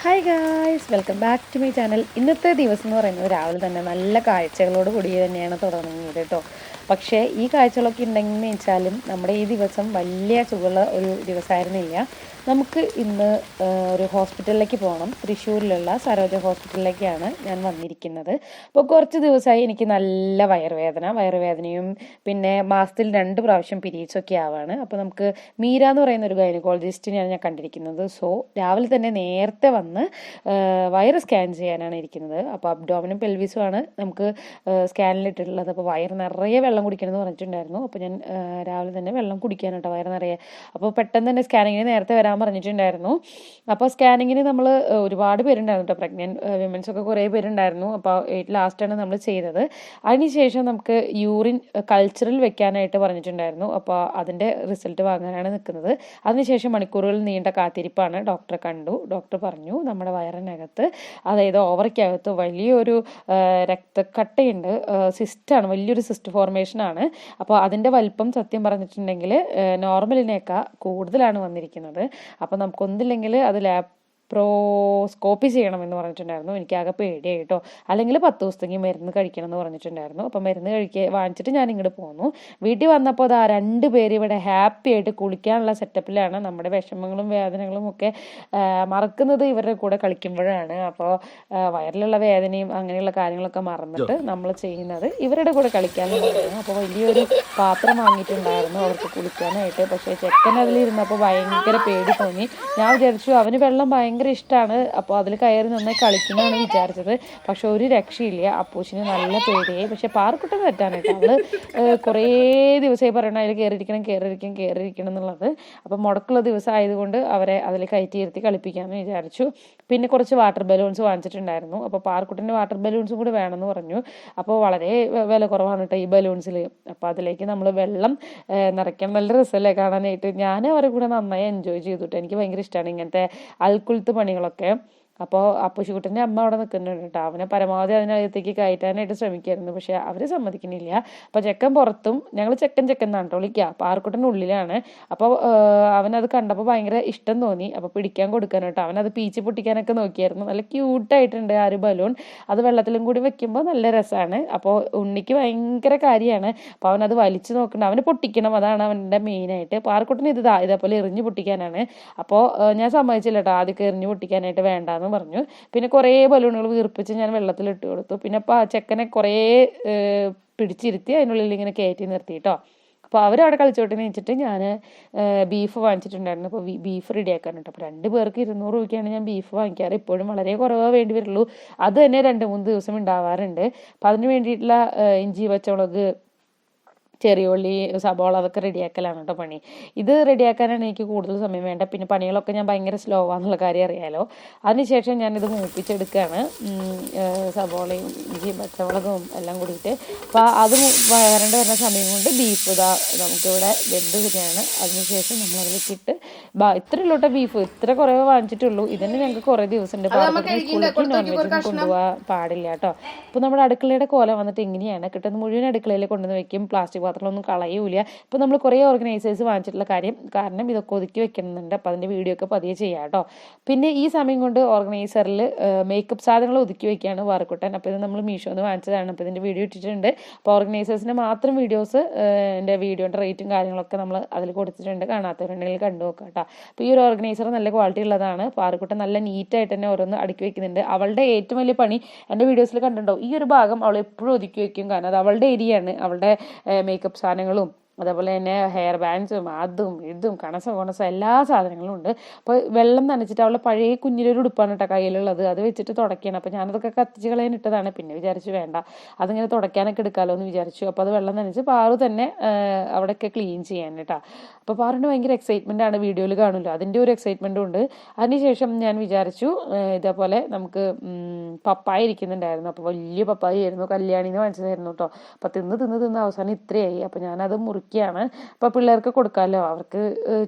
Hi guys, welcome back to my channel. ഇന്നത്തെ ദിവസം എന്ന് പറയുന്നത് രാവിലെ തന്നെ നല്ല കാഴ്ചകളോട് കൂടി തന്നെയാണ് തുടങ്ങുന്നത് കേട്ടോ. പക്ഷേ ഈ കാഴ്ചകളൊക്കെ ഉണ്ടെങ്കിൽ വെച്ചാലും നമ്മുടെ ഈ ദിവസം വലിയ സുഖമുള്ള ഒരു ദിവസമായിരുന്നില്ല. നമുക്ക് ഇന്ന് ഒരു ഹോസ്പിറ്റലിലേക്ക് പോകണം. തൃശ്ശൂരിലുള്ള സരോജ ഹോസ്പിറ്റലിലേക്കാണ് ഞാൻ വന്നിരിക്കുന്നത്. അപ്പോൾ കുറച്ച് ദിവസമായി എനിക്ക് നല്ല വയറുവേദനയും പിന്നെ മാസത്തിൽ 2 പ്രാവശ്യം പീരീഡ്സൊക്കെ ആവാണ്. അപ്പോൾ നമുക്ക് മീര എന്ന് പറയുന്ന ഒരു ഗൈനക്കോളജിസ്റ്റിനെയാണ് ഞാൻ കണ്ടിരിക്കുന്നത്. സോ രാവിലെ തന്നെ നേരത്തെ വന്ന് വയറ് സ്കാൻ ചെയ്യാനാണ് ഇരിക്കുന്നത്. അപ്പോൾ അബ്ഡോമിനും പെൽവിസും ആണ് നമുക്ക് സ്കാനിലിട്ടിട്ടുള്ളത്. അപ്പോൾ വയറ് നിറയെ വെള്ളം കുടിക്കണമെന്ന് പറഞ്ഞിട്ടുണ്ടായിരുന്നു. അപ്പോൾ ഞാൻ രാവിലെ തന്നെ വെള്ളം കുടിക്കാനാട്ടോ വയറ് നിറയെ. അപ്പോൾ പെട്ടെന്ന് തന്നെ സ്കാനിങ്ങിന് നേരത്തെ വരാൻ പറഞ്ഞിട്ടുണ്ടായിരുന്നു. അപ്പോൾ സ്കാനിങ്ങിന് നമ്മൾ ഒരുപാട് പേരുണ്ടായിരുന്നു കേട്ടോ. പ്രഗ്നൻറ്റ് വിമൻസ് ഒക്കെ കുറേ പേരുണ്ടായിരുന്നു. അപ്പോൾ ലാസ്റ്റാണ് നമ്മൾ ചെയ്തത്. അതിനുശേഷം നമുക്ക് യൂറിൻ കൾച്ചറിൽ വെക്കാനായിട്ട് പറഞ്ഞിട്ടുണ്ടായിരുന്നു. അപ്പോൾ അതിൻ്റെ റിസൾട്ട് വാങ്ങാനാണ് നിൽക്കുന്നത്. അതിനുശേഷം മണിക്കൂറുകൾ നീണ്ട കാത്തിരിപ്പാണ്. ഡോക്ടറെ കണ്ടു. ഡോക്ടർ പറഞ്ഞു നമ്മുടെ വയറിനകത്ത്, അതായത് ഓവറിക്കകത്ത് വലിയൊരു രക്തക്കട്ടയുണ്ട്. സിസ്റ്റാണ്, വലിയൊരു സിസ്റ്റ് ഫോർമേഷനാണ്. അപ്പോൾ അതിൻ്റെ വലിപ്പം സത്യം പറഞ്ഞിട്ടുണ്ടെങ്കിൽ നോർമലിനേക്കാൾ കൂടുതലാണ് വന്നിരിക്കുന്നത്. അപ്പോൾ നമുക്കൊന്നില്ലെങ്കിൽ അത് ലാപ്രോസ്കോപ്പി ചെയ്യണമെന്ന് പറഞ്ഞിട്ടുണ്ടായിരുന്നു. എനിക്കാകെ പേടിയായി കേട്ടോ. അല്ലെങ്കിൽ 10 ദിവസത്തേക്ക് മരുന്ന് കഴിക്കണം എന്ന് പറഞ്ഞിട്ടുണ്ടായിരുന്നു. അപ്പോൾ മരുന്ന് വാങ്ങിച്ചിട്ട് ഞാൻ ഇങ്ങോട്ട് പോന്നു. വീട്ടിൽ വന്നപ്പോൾ അതാ 2 പേര് ഇവിടെ ഹാപ്പി ആയിട്ട് കുളിക്കാനുള്ള സെറ്റപ്പിലാണ്. നമ്മുടെ വിഷമങ്ങളും വേദനകളും ഒക്കെ മറക്കുന്നത് ഇവരുടെ കൂടെ കളിക്കുമ്പോഴാണ്. അപ്പോൾ വയറിലുള്ള വേദനയും അങ്ങനെയുള്ള കാര്യങ്ങളൊക്കെ മറന്നിട്ട് നമ്മൾ ചെയ്യുന്നത് ഇവരുടെ കൂടെ കളിക്കാനുള്ളതാണ്. അപ്പോൾ വലിയൊരു പാത്രം വാങ്ങിയിട്ടുണ്ടായിരുന്നു അവർക്ക് കുളിക്കാനായിട്ട്. പക്ഷേ ചെക്കൻ അതിലിരുന്നപ്പോൾ ഭയങ്കര പേടി തോന്നി. ഞാൻ വിചാരിച്ചു അവന് വെള്ളം ഭയങ്കര ഇഷ്ടമാണ്, അപ്പോൾ അതിൽ കയറി നന്നായി കളിക്കുന്നതാണ് വിചാരിച്ചത്. പക്ഷെ ഒരു രക്ഷയില്ല. അപ്പൂച്ചിന് നല്ല പേടിയായി. പക്ഷെ പാർക്കുട്ടൻ തെറ്റാനായിട്ട് അവള് കുറേ ദിവസമായി പറയണം അതിൽ കയറിയിരിക്കണം എന്നുള്ളത്. അപ്പം മുടക്കുള്ള ദിവസം ആയതുകൊണ്ട് അവരെ അതിൽ കയറ്റിയിരുത്തി കളിപ്പിക്കാമെന്ന് വിചാരിച്ചു. പിന്നെ കുറച്ച് വാട്ടർ ബലൂൺസ് വാങ്ങിച്ചിട്ടുണ്ടായിരുന്നു. അപ്പോൾ പാർക്കുട്ടൻ്റെ വാട്ടർ ബലൂൺസും കൂടി വേണമെന്ന് പറഞ്ഞു. അപ്പോൾ വളരെ വില കുറവാണ് കേട്ടോ ഈ ബലൂൺസിൽ. അപ്പോൾ അതിലേക്ക് നമ്മൾ വെള്ളം നിറയ്ക്കാൻ നല്ല രസമല്ലേ കാണാനായിട്ട്. ഞാൻ അവരെ കൂടെ നന്നായി എൻജോയ് ചെയ്തിട്ട് എനിക്ക് ഭയങ്കര ഇഷ്ടമാണ് ഇങ്ങനത്തെ അൽക്കുലത്ത് പണികളൊക്കെ. അപ്പോൾ അപ്പൂശിക്കുട്ടൻ്റെ അമ്മ അവിടെ നിൽക്കുന്നുണ്ട് കേട്ടോ. അവനെ പരമാവധി അതിനകത്തേക്ക് കയറ്റാനായിട്ട് ശ്രമിക്കായിരുന്നു. പക്ഷെ അവർ സമ്മതിക്കുന്നില്ല. അപ്പോൾ ചെക്കൻ പുറത്തും, ഞങ്ങൾ ചെക്കൻ എന്നാണ് കേട്ടോ വിളിക്കുക. പാർക്കുട്ടൻ്റെ ഉള്ളിലാണ്. അപ്പോൾ അവനത് കണ്ടപ്പോൾ ഭയങ്കര ഇഷ്ടം തോന്നി. അപ്പോൾ പിടിക്കാൻ കൊടുക്കാൻ കേട്ടോ. അവനത് പീച്ച് പൊട്ടിക്കാനൊക്കെ നോക്കിയായിരുന്നു. നല്ല ക്യൂട്ടായിട്ടുണ്ട് ആ ഒരു ബലൂൺ. അത് വെള്ളത്തിലും കൂടി വെക്കുമ്പോൾ നല്ല രസമാണ്. അപ്പോൾ ഉണ്ണിക്ക് ഭയങ്കര കാര്യമാണ്. അപ്പോൾ അവനത് വലിച്ചു നോക്കണം, അവന് പൊട്ടിക്കണം, അതാണ് അവൻ്റെ മെയിനായിട്ട്. പാർക്കുട്ടന് ഇതേപോലെ എറിഞ്ഞു പൊട്ടിക്കാനാണ്. അപ്പോൾ ഞാൻ സമ്മതിച്ചില്ല കേട്ടോ, ആദ്യമൊക്കെ എറിഞ്ഞു പൊട്ടിക്കാനായിട്ട് വേണ്ടാന്ന് പറഞ്ഞു. പിന്നെ കുറേ ബലൂണുകൾ വീർപ്പിച്ച് ഞാൻ വെള്ളത്തിൽ ഇട്ട് കൊടുത്തു. പിന്നെ ചെക്കനെ കുറേ പിടിച്ചിരുത്തി അതിനുള്ളിൽ ഇങ്ങനെ കയറ്റി നിർത്തി കേട്ടോ. അപ്പോൾ അവരവിടെ കളിച്ചോട്ടെന്ന് വെച്ചിട്ട് ഞാൻ ബീഫ് വാങ്ങിച്ചിട്ടുണ്ടായിരുന്നു. അപ്പോൾ ബീഫ് റെഡിയാക്കാൻ കേട്ടോ. അപ്പോൾ 2 പേർക്ക് 200 രൂപയ്ക്കാണ് ഞാൻ ബീഫ് വാങ്ങിക്കാറ്. ഇപ്പോഴും വളരെ കുറവേ വേണ്ടി വരുള്ളൂ. അത് തന്നെ 2-3 ദിവസം ഉണ്ടാവാറുണ്ട്. അപ്പോൾ അതിന് വേണ്ടിയിട്ടുള്ള ഇഞ്ചി, പച്ചമുളക്, ചെറിയ ഉള്ളി, സബോള അതൊക്കെ റെഡിയാക്കലാണ് കേട്ടോ പണി. ഇത് റെഡിയാക്കാനാണ് എനിക്ക് കൂടുതൽ സമയം വേണ്ട. പിന്നെ പണികളൊക്കെ ഞാൻ ഭയങ്കര സ്ലോ ആണെന്നുള്ള കാര്യം അറിയാലോ. അതിനുശേഷം ഞാനിത് മൂപ്പിച്ചെടുക്കുകയാണ്. സബോളയും ഇഞ്ചിയും പച്ചമുളകും എല്ലാം കൂടിയിട്ട്. അപ്പോൾ അത് വരുന്ന സമയം കൊണ്ട് ബീഫ് ഇതാ നമുക്കിവിടെ വെന്ത് വരികയാണ്. അതിനുശേഷം നമ്മളതിലേക്ക് ഇട്ട് ഇത്രയുള്ളൂട്ടോ ബീഫ്. ഇത്ര കുറവേ വാങ്ങിച്ചിട്ടുള്ളൂ. ഇതിന് ഞങ്ങൾക്ക് കുറേ ദിവസമുണ്ട്. സ്കൂളിലേക്ക് നോൺ വെജൊന്നും കൊണ്ടുപോകാൻ പാടില്ല കേട്ടോ. അപ്പോൾ നമ്മുടെ അടുക്കളയുടെ കോല വന്നിട്ട് ഇങ്ങനെയാണ്. കിട്ടുന്ന മുഴുവൻ അടുക്കളയിൽ കൊണ്ടുവന്ന് വെക്കും. പ്ലാസ്റ്റിക് പാത്രമൊന്നും കളയൂല. ഇപ്പോൾ നമ്മൾ കുറേ ഓർഗനൈസേഴ്സ് വാങ്ങിച്ചിട്ടുള്ള കാരണം ഇതൊക്കെ ഒതുക്കി വെക്കുന്നുണ്ട്. അപ്പോൾ അതിൻ്റെ വീഡിയോ ഒക്കെ പതിയെ ചെയ്യാം കേട്ടോ. പിന്നെ ഈ സമയം കൊണ്ട് ഓർഗനൈസറിൽ മേക്കപ്പ് സാധനങ്ങൾ ഒതുക്കി വെക്കുകയാണ് പാർക്കുട്ടൻ. അപ്പോൾ ഇത് നമ്മൾ മീഷോന്ന് വാങ്ങിച്ചതാണ്. അപ്പോൾ ഇതിൻ്റെ വീഡിയോ ഇട്ടിട്ടുണ്ട്. അപ്പോൾ ഓർഗനൈസേഴ്സിൻ്റെ മാത്രം വീഡിയോസ്, എൻ്റെ വീഡിയോൻ്റെ റേറ്റും കാര്യങ്ങളൊക്കെ നമ്മൾ അതിൽ കൊടുത്തിട്ടുണ്ട്. കാണാത്തവരുണ്ടെങ്കിൽ കണ്ടു നോക്കാം കേട്ടോ. അപ്പോൾ ഈ ഒരു ഓർഗനൈസർ നല്ല ക്വാളിറ്റി ഉള്ളതാണ്. പാർക്കുട്ടൻ നല്ല നീറ്റായിട്ട് തന്നെ ഓരോന്ന് അടുക്കി വെക്കുന്നുണ്ട്. അവളുടെ ഏറ്റവും വലിയ പണി എൻ്റെ വീഡിയോസിൽ കണ്ടിട്ടുണ്ടോ, ഈ ഒരു ഭാഗം അവൾ എപ്പോഴും ഒതുക്കി വെക്കും. കാരണം അത് അവളുടെ ഏരിയയാണ്. അവളുടെ മേക്കപ്പ് സാധനങ്ങളും അതേപോലെ തന്നെ ഹെയർ ബാൻഡ്സും അതും ഇതും കണസം എല്ലാ സാധനങ്ങളും ഉണ്ട്. അപ്പോൾ വെള്ളം നനച്ചിട്ട് അവളുടെ പഴയ കുഞ്ഞിലൊരു ഉടുപ്പാണ് കേട്ടോ കയ്യിലുള്ളത്. അത് വെച്ചിട്ട് തുടയ്ക്കണം. അപ്പോൾ ഞാനതൊക്കെ കത്തിച്ച് കളയാൻ ഇട്ടതാണ്. പിന്നെ വിചാരിച്ചു വേണ്ട, അതിങ്ങനെ തുടയ്ക്കാനൊക്കെ എടുക്കാമല്ലോ എന്ന് വിചാരിച്ചു. അപ്പോൾ അത് വെള്ളം നനച്ച് പാറു തന്നെ അവിടെയൊക്കെ ക്ലീൻ ചെയ്യാൻ കേട്ടോ. അപ്പോൾ പാറുവിന് ഭയങ്കര എക്സൈറ്റ്മെൻ്റ് ആണ്. വീഡിയോയിൽ കാണുമല്ലോ, അതിൻ്റെ ഒരു എക്സൈറ്റ്മെൻറ്റും ഉണ്ട്. അതിനുശേഷം ഞാൻ വിചാരിച്ചു ഇതേപോലെ നമുക്ക് പപ്പായ ഇരിക്കുന്നുണ്ടായിരുന്നു. അപ്പോൾ വലിയ പപ്പായ ആയിരുന്നു, കല്യാണിന്ന് വാങ്ങിച്ചതായിരുന്നു കേട്ടോ. അപ്പോൾ തിന്ന് അവസാനം ഇത്രയായി. അപ്പോൾ ഞാനത് മുറിക്കുകയാണ്. അപ്പോൾ പിള്ളേർക്ക് കൊടുക്കാമല്ലോ, അവർക്ക്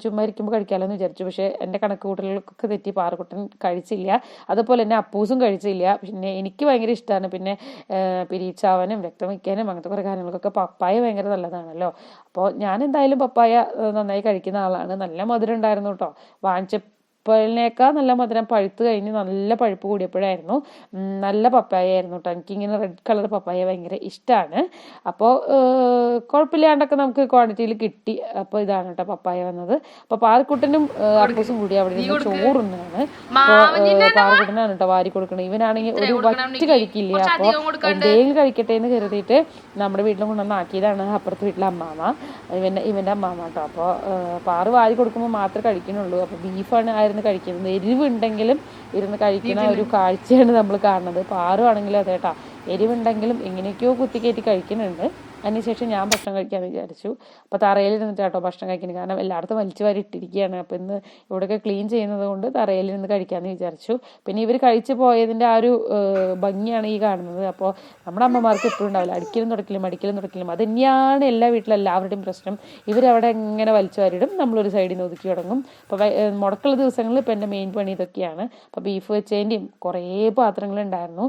ചുമ്മാ ഇരിക്കുമ്പോൾ കഴിക്കാമല്ലോ എന്ന് വിചാരിച്ചു. പക്ഷേ എൻ്റെ കണക്ക് കൂട്ടലുകൾക്ക് തെറ്റി. പാറുക്കുട്ടൻ കഴിച്ചില്ല, അതുപോലെ തന്നെ അപ്പൂസും കഴിച്ചില്ല. പിന്നെ എനിക്ക് ഭയങ്കര ഇഷ്ടമാണ്. പിന്നെ പിരീച്ചാവാനും രക്തം വയ്ക്കാനും അങ്ങനത്തെ കുറേ കാര്യങ്ങൾക്കൊക്കെ പപ്പായ ഭയങ്കര നല്ലതാണല്ലോ. അപ്പോൾ ഞാൻ എന്തായാലും പപ്പായ നന്നായി കഴിക്കുന്ന ആളാണ്. നല്ല മധുരം ഉണ്ടായിരുന്നു കേട്ടോ. ആപ്പിളിനേക്കാൾ നല്ല മധുരം പഴുത്ത് കഴിഞ്ഞ് നല്ല പഴുപ്പ് കൂടിയപ്പോഴായിരുന്നു. നല്ല പപ്പായ ആയിരുന്നു കേട്ടോ. എനിക്കിങ്ങനെ റെഡ് കളർ പപ്പായ ഭയങ്കര ഇഷ്ടമാണ്. അപ്പോൾ കുഴപ്പമില്ലാണ്ടൊക്കെ നമുക്ക് ക്വാണ്ടിറ്റിയിൽ കിട്ടി. അപ്പോൾ ഇതാണ് കേട്ടോ പപ്പായ വന്നത്. അപ്പോൾ പാറക്കുട്ടനും അപ്പൂസും കൂടി അവിടെ നിന്ന് ചോറുന്നാണ്. അപ്പോൾ പാറക്കുട്ടനാണ് കേട്ടോ വാരി കൊടുക്കണത്. ഇവനാണെങ്കിൽ ഒരു വറ്റ് കഴിക്കില്ല. അപ്പോൾ എന്തെങ്കിലും കഴിക്കട്ടെ എന്ന് കരുതിയിട്ട് നമ്മുടെ വീട്ടിൽ കൊണ്ടുവന്നാക്കിയതാണ് അപ്പുറത്തെ വീട്ടിലെ അമ്മാമ്മ, ഇവൻ്റെ അമ്മാമ്മ കേട്ടോ. അപ്പോൾ പാറ് വാരി കൊടുക്കുമ്പോൾ മാത്രമേ കഴിക്കുന്നുള്ളൂ. അപ്പോൾ ബീഫാണ് ആയിരുന്നു കഴിക്കുന്നത്. എരിവുണ്ടെങ്കിലും ഇരുന്ന് കഴിക്കുന്ന ഒരു കാഴ്ചയാണ് നമ്മൾ കാണുന്നത്. പാറുവാണെങ്കിലും അതെ കേട്ടോ, എരിവുണ്ടെങ്കിലും എങ്ങനെയൊക്കെയോ കുത്തിക്കയറ്റി കഴിക്കുന്നുണ്ട്. അതിനുശേഷം ഞാൻ ഭക്ഷണം കഴിക്കാമെന്ന് വിചാരിച്ചു. അപ്പോൾ തറയിൽ ഇരുന്നിട്ട് കേട്ടോ ഭക്ഷണം കഴിക്കുന്നത്. കാരണം എല്ലായിടത്തും വലിച്ചു വാരി ഇട്ടിരിക്കുകയാണ്. അപ്പോൾ ഇന്ന് ഇവിടെയൊക്കെ ക്ലീൻ ചെയ്യുന്നത് കൊണ്ട് തറയിൽ നിന്ന് കഴിക്കാമെന്ന് വിചാരിച്ചു. പിന്നെ ഇവർ കഴിച്ചു പോയതിൻ്റെ ആ ഒരു ഭംഗിയാണ് ഈ കാണുന്നത്. അപ്പോൾ നമ്മുടെ അമ്മമാർക്ക് എപ്പോഴും ഉണ്ടാവില്ല, അടിക്കലും തുടക്കലും അത് തന്നെയാണ് എല്ലാ വീട്ടിലും എല്ലാവരുടെയും പ്രശ്നം. ഇവരവിടെ എങ്ങനെ വലിച്ചു വാരിടും, നമ്മളൊരു സൈഡിൽ നിന്ന് ഒതുക്കി തുടങ്ങും. അപ്പോൾ മുടക്കുള്ള ദിവസങ്ങളിൽ ഇപ്പോൾ എൻ്റെ മെയിൻ പണി ഇതൊക്കെയാണ്. അപ്പോൾ ബീഫ് വെച്ചതിൻ്റെയും കുറേ പാത്രങ്ങളുണ്ടായിരുന്നു.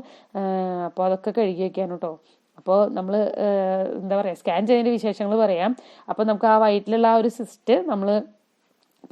അപ്പോൾ അതൊക്കെ കഴുകി വയ്ക്കാനും കേട്ടോ. അപ്പോൾ നമ്മൾ എന്താ പറയുക, സ്കാൻ ചെയ്തതിൻ്റെ വിശേഷങ്ങൾ പറയാം. അപ്പോൾ നമുക്ക് ആ വയറ്റിലുള്ള ആ ഒരു സിസ്റ്റ് നമ്മൾ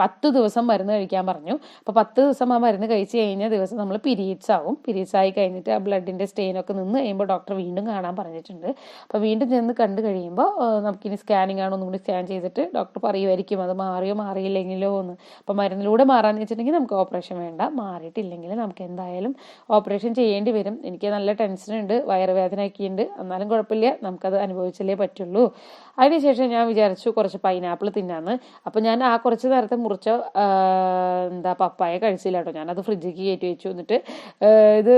10 ദിവസം മരുന്ന് കഴിക്കാൻ പറഞ്ഞു. അപ്പോൾ 10 ദിവസം ആ മരുന്ന് കഴിച്ച് കഴിഞ്ഞ ദിവസം നമ്മൾ പീരീഡ്സ് ആവും. പീരീഡ്സ് ആയി കഴിഞ്ഞിട്ട് ആ ബ്ലഡിൻ്റെ സ്റ്റെയിനൊക്കെ നിന്ന് കഴിയുമ്പോൾ ഡോക്ടർ വീണ്ടും കാണാൻ പറഞ്ഞിട്ടുണ്ട്. അപ്പോൾ വീണ്ടും ചെന്ന് കണ്ടു കഴിയുമ്പോൾ നമുക്കിനി സ്കാനിങ് ആണോ ഒന്നും കൂടി സ്കാൻ ചെയ്തിട്ട് ഡോക്ടർ പറയുമായിരിക്കും അത് മാറിയോ മാറിയില്ലെങ്കിലോ എന്ന്. അപ്പോൾ മരുന്നിലൂടെ മാറാമെന്ന് വെച്ചിട്ടുണ്ടെങ്കിൽ നമുക്ക് ഓപ്പറേഷൻ വേണ്ട, മാറിയിട്ടില്ലെങ്കിൽ നമുക്ക് എന്തായാലും ഓപ്പറേഷൻ ചെയ്യേണ്ടി വരും. എനിക്ക് നല്ല ടെൻഷനുണ്ട്, വയറുവേദന ഒക്കെ ഉണ്ട്. എന്നാലും കുഴപ്പമില്ല, നമുക്കത് അനുഭവിച്ചല്ലേ പറ്റുള്ളൂ. അതിനുശേഷം ഞാൻ വിചാരിച്ചു കുറച്ച് പൈനാപ്പിൾ തിന്നാന്ന്. അപ്പോൾ ഞാൻ ആ കുറച്ച് നേരത്തെ മുറിച്ച പപ്പായ കഴിച്ചില്ല കേട്ടോ. ഞാനത് ഫ്രിഡ്ജിലേക്ക് കയറ്റി വെച്ചു. എന്നിട്ട് ഇത്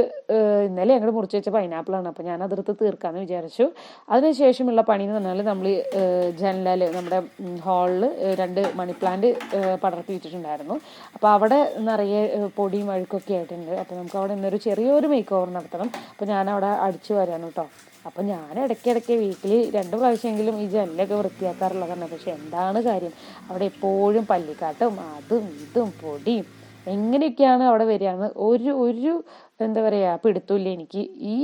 ഇന്നലെ ഞങ്ങൾ മുറിച്ച് വെച്ച പൈനാപ്പിളാണ്. അപ്പോൾ ഞാൻ അതെടുത്ത് തീർക്കാമെന്ന് വിചാരിച്ചു. അതിനുശേഷമുള്ള പണി എന്ന് പറഞ്ഞാൽ നമ്മൾ ജനലിൽ നമ്മുടെ ഹാളിൽ 2 മണി പ്ലാന്റ് പടർത്തി വെച്ചിട്ടുണ്ടായിരുന്നു. അപ്പോൾ അവിടെ നിറയെ പൊടിയും അഴുക്കൊക്കെ ആയിട്ടുണ്ട്. അപ്പോൾ നമുക്ക് അവിടെ ഇന്നൊരു ചെറിയൊരു മേക്ക് ഓവർ നടത്തണം. അപ്പോൾ ഞാനവിടെ അടിച്ചു വരാണ് കേട്ടോ. അപ്പോൾ ഞാൻ ഇടയ്ക്കിടയ്ക്ക് വീക്കിലി 2 പ്രാവശ്യമെങ്കിലും ഈ ജനലൊക്കെ വൃത്തിയാക്കാറുള്ളതാണ്. പക്ഷെ എന്താണ് കാര്യം, അവിടെ എപ്പോഴും പല്ലിക്കാട്ടും അതും ഇതും പൊടിയും എങ്ങനെയൊക്കെയാണ് അവിടെ വരികയെന്ന് ഒരു എന്താ പറയുക പിടുത്തമില്ല എനിക്ക്. ഈ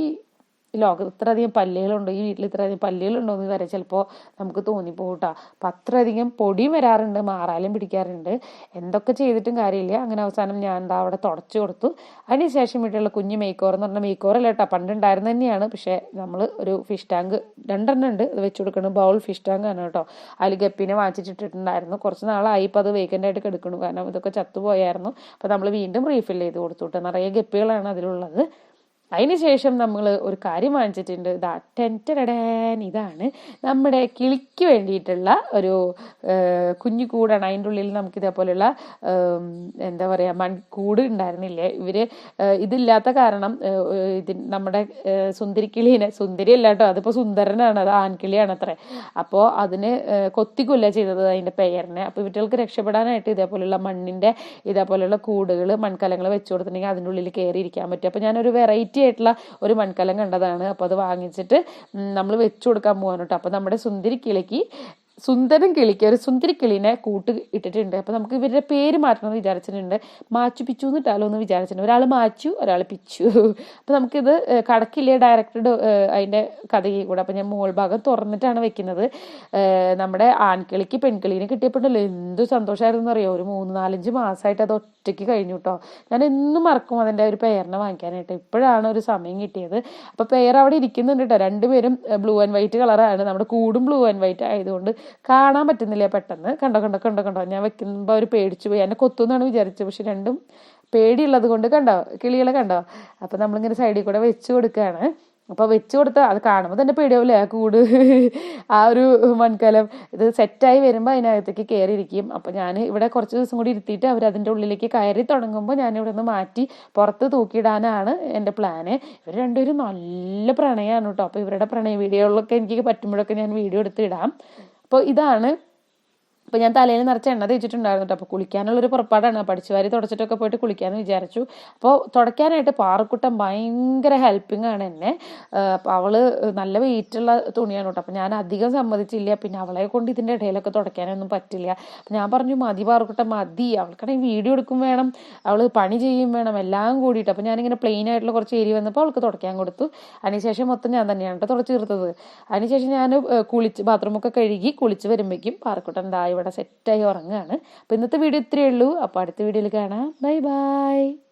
ലോകത്ത് ഇത്രയധികം പല്ലികളുണ്ടോ, ഈ വീട്ടിൽ ഇത്രയധികം പല്ലികളുണ്ടോ എന്ന് വരെ ചിലപ്പോൾ നമുക്ക് തോന്നിപ്പോട്ടാ. അപ്പം അത്രയധികം പൊടിയും വരാറുണ്ട്, മാറാലും പിടിക്കാറുണ്ട്. എന്തൊക്കെ ചെയ്തിട്ടും കാര്യമില്ല. അങ്ങനെ അവസാനം ഞാൻ അവിടെ തുടച്ചു കൊടുത്തു. അതിനുശേഷം വീട്ടിലുള്ള കുഞ്ഞ് മേക്കോർ എന്ന് പറഞ്ഞാൽ മേക്കോറല്ല കേട്ടോ, പണ്ടുണ്ടായിരുന്ന തന്നെയാണ്. പക്ഷേ നമ്മൾ ഒരു ഫിഷ് ടാങ്ക് 2 ഉണ്ട്, അത് വെച്ച് കൊടുക്കണം. ബൗൾ ഫിഷ് ടാങ്ക് ആണ് കേട്ടോ. അതിൽ ഗപ്പിനെ വാങ്ങിച്ചിട്ടിട്ടുണ്ടായിരുന്നു. കുറച്ച് നാളായി ഇപ്പോൾ അത് വേക്കൻ്റായിട്ട് കിടക്കണം, കാരണം ഇതൊക്കെ ചത്തുപോയായിരുന്നു. അപ്പോൾ നമ്മൾ വീണ്ടും റീഫിൽ ചെയ്ത് കൊടുത്തു കേട്ടോ. നിറയെ ഗപ്പികളാണ് അതിലുള്ളത്. അതിനുശേഷം നമ്മൾ ഒരു കാര്യം വാങ്ങിച്ചിട്ടുണ്ട്. ഇതാണ് നമ്മുടെ കിളിക്ക് വേണ്ടിയിട്ടുള്ള ഒരു കുഞ്ഞു കൂടാണ്. അതിൻ്റെ ഉള്ളിൽ നമുക്ക് ഇതേപോലെയുള്ള എന്താ പറയുക മൺകൂട് ഉണ്ടായിരുന്നില്ലേ. ഇതില്ലാത്ത കാരണം നമ്മുടെ സുന്ദരിക്കിളീനെ, സുന്ദരിയല്ല കേട്ടോ, അതിപ്പോൾ സുന്ദരനാണ്, അത് ആൺകിളിയാണ് അത്രേ. അപ്പോൾ അതിന് കൊത്തിക്കൊല്ല ചെയ്തത് അതിൻ്റെ പെയറിനെ. അപ്പോൾ ഇവറ്റകൾക്ക് രക്ഷപ്പെടാനായിട്ട് ഇതേപോലെയുള്ള മണ്ണിൻ്റെ ഇതേപോലെയുള്ള കൂടുകൾ, മൺകലങ്ങൾ വെച്ച് കൊടുത്തിട്ടുണ്ടെങ്കിൽ അതിൻ്റെ ഉള്ളിൽ കയറി ഇരിക്കാൻ പറ്റും. അപ്പോൾ ഞാനൊരു വെറൈറ്റി ആയിട്ടുള്ള ഒരു മൺകലം കണ്ടതാണ്. അപ്പോൾ അത് വാങ്ങിച്ചിട്ട് നമ്മൾ വെച്ചു കൊടുക്കാൻ പോകാൻ കേട്ടോ. അപ്പോൾ നമ്മുടെ സുന്ദരൻ കിളിക്ക് ഒരു സുന്ദരി കിളിനെ കൂട്ട് ഇട്ടിട്ടുണ്ട്. അപ്പോൾ നമുക്ക് ഇവരുടെ പേര് മാറ്റണമെന്ന് വിചാരിച്ചിട്ടുണ്ട്. മാച്ചു പിച്ചു എന്നിട്ടാലോ എന്ന് വിചാരിച്ചിട്ടുണ്ട്. ഒരാൾ മാച്ചു, ഒരാൾ പിച്ചു. അപ്പോൾ നമുക്കിത് കടക്കില്ലേ ഡയറക്റ്റ് അതിൻ്റെ കഥയിൽ കൂടെ. അപ്പോൾ ഞാൻ മോൾ ഭാഗം തുറന്നിട്ടാണ് വെക്കുന്നത്. നമ്മുടെ ആൺകിളിക്ക് പെൺകിളീനെ കിട്ടിയപ്പോഴല്ലോ എന്ത് സന്തോഷമായിരുന്നു അറിയോ. ഒരു 3-4-5 മാസമായിട്ട് അത് ഒറ്റയ്ക്ക് കഴിഞ്ഞു കേട്ടോ. ഞാൻ എന്നും മറക്കും അതിൻ്റെ ഒരു പെയറിനെ വാങ്ങിക്കാനായിട്ട്. ഇപ്പോഴാണ് ഒരു സമയം കിട്ടിയത്. അപ്പോൾ പെയർ അവിടെ ഇരിക്കുന്നുണ്ട് കേട്ടോ. 2 പേരും ബ്ലൂ ആൻഡ് വൈറ്റ് കളറാണ്. നമ്മുടെ കൂടും ബ്ലൂ ആൻഡ് വൈറ്റ് ആയതുകൊണ്ട് കാണാൻ പറ്റുന്നില്ല പെട്ടെന്ന്. കണ്ടോ ഞാൻ വെക്കുമ്പോൾ അവർ പേടിച്ചു പോയി. എന്നെ കൊത്തുന്നാണ് വിചാരിച്ചത്. പക്ഷെ രണ്ടും പേടിയുള്ളത് കൊണ്ട് കണ്ടോ കിളികളെ കണ്ടോ. അപ്പം നമ്മളിങ്ങനെ സൈഡിൽ കൂടെ വെച്ച് കൊടുക്കുകയാണ്. അപ്പോൾ വെച്ച് കൊടുത്താൽ അത് കാണുമ്പോൾ തന്നെ പേടിയാവില്ലേ ആ കൂട്. ആ ഒരു മൺകലം ഇത് സെറ്റായി വരുമ്പോൾ അതിനകത്തേക്ക് കയറിയിരിക്കും. അപ്പോൾ ഞാൻ ഇവിടെ കുറച്ച് ദിവസം കൂടി ഇരുത്തിയിട്ട് അവർ അതിൻ്റെ ഉള്ളിലേക്ക് കയറി തുടങ്ങുമ്പോൾ ഞാൻ ഇവിടെ നിന്ന് മാറ്റി പുറത്ത് തൂക്കിയിടാനാണ് എൻ്റെ പ്ലാന്. ഇവർ രണ്ടുപേരും നല്ല പ്രണയമാണ് കേട്ടോ. അപ്പോൾ ഇവരുടെ പ്രണയ വീഡിയോകളൊക്കെ എനിക്ക് പറ്റുമ്പോഴൊക്കെ ഞാൻ വീഡിയോ എടുത്ത് ഇടാം. അപ്പോൾ ഇതാണ്. അപ്പോൾ ഞാൻ തലയിൽ നിറച്ച് എണ്ണ തേച്ചിട്ടുണ്ടായിരുന്നു കേട്ടോ. അപ്പോൾ കുളിക്കാനുള്ളൊരു പുറപ്പാടാണ്. പഠിച്ചുവാരി തുടച്ചിട്ടൊക്കെ പോയിട്ട് കുളിക്കാമെന്ന് വിചാരിച്ചു. അപ്പോൾ തുടയ്ക്കാനായിട്ട് പാറക്കുട്ടൻ ഭയങ്കര ഹെൽപ്പിംഗ് ആണ് എന്നെ. അപ്പോൾ അവൾ നല്ല വെയിറ്റുള്ള തുണിയാണ് കേട്ടോ. അപ്പോൾ ഞാൻ അധികം സമ്മതിച്ചില്ല. പിന്നെ അവളെ കൊണ്ട് ഇതിൻ്റെ ഇടയിലൊക്കെ തുടയ്ക്കാനൊന്നും പറ്റില്ല. അപ്പോൾ ഞാൻ പറഞ്ഞു മതി പാറക്കുട്ടൻ മതി, അവൾക്കാണെങ്കിൽ വീഡിയോ എടുക്കും വേണം, അവൾ പണി ചെയ്യും വേണം, എല്ലാം കൂടിയിട്ട്. അപ്പോൾ ഞാനിങ്ങനെ പ്ലെയിൻ ആയിട്ടുള്ള കുറച്ച് ഏരിയ വന്നപ്പോൾ അവൾക്ക് തുടയ്ക്കാൻ കൊടുത്തു. അതിനുശേഷം മൊത്തം ഞാൻ തന്നെയാണ് കേട്ടോ തുടച്ച് തീർത്തത്. അതിനുശേഷം ഞാൻ ബാത്റൂമൊക്കെ കഴുകി കുളിച്ച് വരുമ്പോഴേക്കും പാറക്കുട്ടൻ ഇവിടെ സെറ്റായി ഉറങ്ങുകയാണ്. അപ്പോൾ ഇന്നത്തെ വീഡിയോ ഇത്രയേ ഉള്ളൂ. അപ്പോൾ അടുത്ത വീഡിയോയിൽ കാണാം. Bye bye.